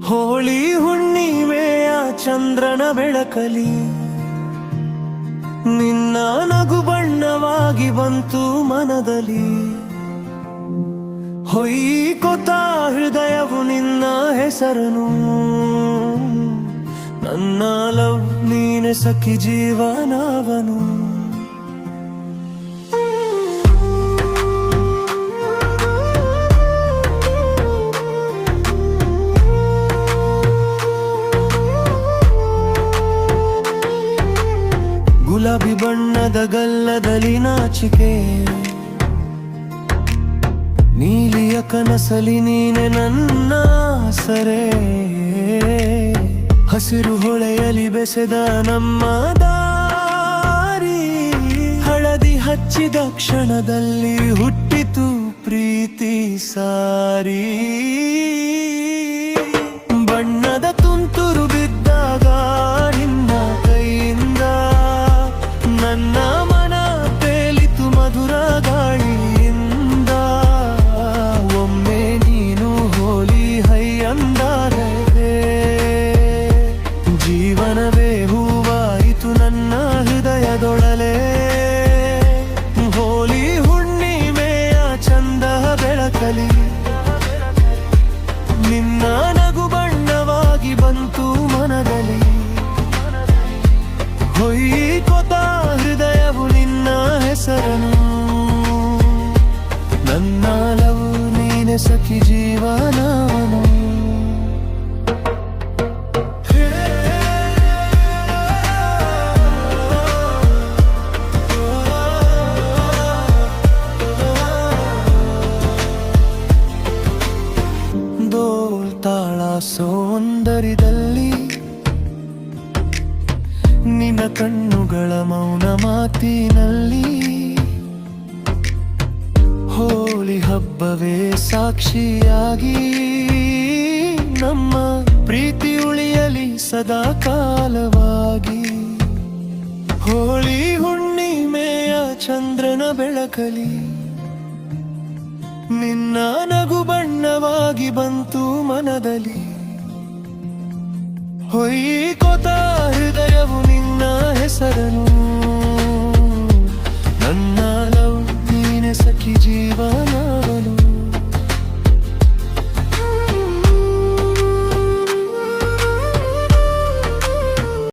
ಹೋಳಿ ಹುಣ್ಣಿಮೆಯ ಚಂದ್ರನ ಬೆಳಕಲಿ ನಿನ್ನ ನಗು ಬಣ್ಣವಾಗಿ ಬಂತು ಮನದಲ್ಲಿ. ಹೊಯ್ಕೊತ ಹೃದಯವು ನಿನ್ನ ಹೆಸರನು, ನನ್ನ ಲವ್ ನೀನೆ ಸಖಿ ಜೀವನವನು. ಗುಲಾಬಿ ಬಣ್ಣದ ಗಲ್ಲದಲ್ಲಿ ನಾಚಿಕೆ, ನೀಲಿಯ ಕನಸಲಿ ನೀನೆ ನನ್ನ ಸರೆ. ಹಸಿರು ಹೊಳೆಯಲಿ ಬೆಸೆದ ನಮ್ಮ ದಾರಿ, ಹಳದಿ ಹಚ್ಚಿದ ಕ್ಷಣದಲ್ಲಿ ಹುಟ್ಟಿತು ಪ್ರೀತಿ ಸಾರಿ. ಬಣ್ಣದ ತುಂತುರು ಬಿದ್ದಾಗ ನಿನ್ನ ಕೈಯಿಂದ ನನ್ನ ಮನ ತೇಲಿತು ಮಧುರ ಗಾಳಿಯಿಂದ. ಒಮ್ಮೆ ನೀನು ಹೋಲಿ ಹೈ ಅಂದಾಗ ಜೀವನವೇ ಹೂವಾಯಿತು ನನ್ನ ಹೃದಯದೊಳಲೆ. ಹೋಲಿ ಹುಣ್ಣಿಮೆಯ ಚಂದ ಬೆಳಕಲಿ ನಿನ್ನ ನಗು ಬಣ್ಣವಾಗಿ ಬಂತು ಮನದಲ್ಲಿ. ಹೊಯ್ಕೊತ ಹೃದಯವು ನಿನ್ನ ಹೆಸರನು, ನನ್ನ ಲವ್ ನೀನೆ ಸಖಿ ಜೀವನವನು. ಡೋಲ್ ತಾಳ ಸೌಂದರ್ಯದಲ್ಲಿ ನಿನ್ನ ಕಣ್ಣುಗಳ ಮೌನ ಮಾತಿನಲ್ಲಿ. ಹೋಳಿ ಹಬ್ಬವೇ ಸಾಕ್ಷಿಯಾಗಿ ನಮ್ಮ ಪ್ರೀತಿ ಉಳಿಯಲಿ ಸದಾ ಕಾಲವಾಗಿ. ಹೋಳಿ ಹುಣ್ಣಿಮೆಯ ಚಂದ್ರನ ಬೆಳಕಲಿ ನಿನ್ನ ನಗು ಬಣ್ಣವಾಗಿ ಬಂತು ಮನದಲ್ಲಿ. ಹೊಯ್ಕೊತ ಹೃದಯವು ನಿನ್ನ ಹೆಸರನು,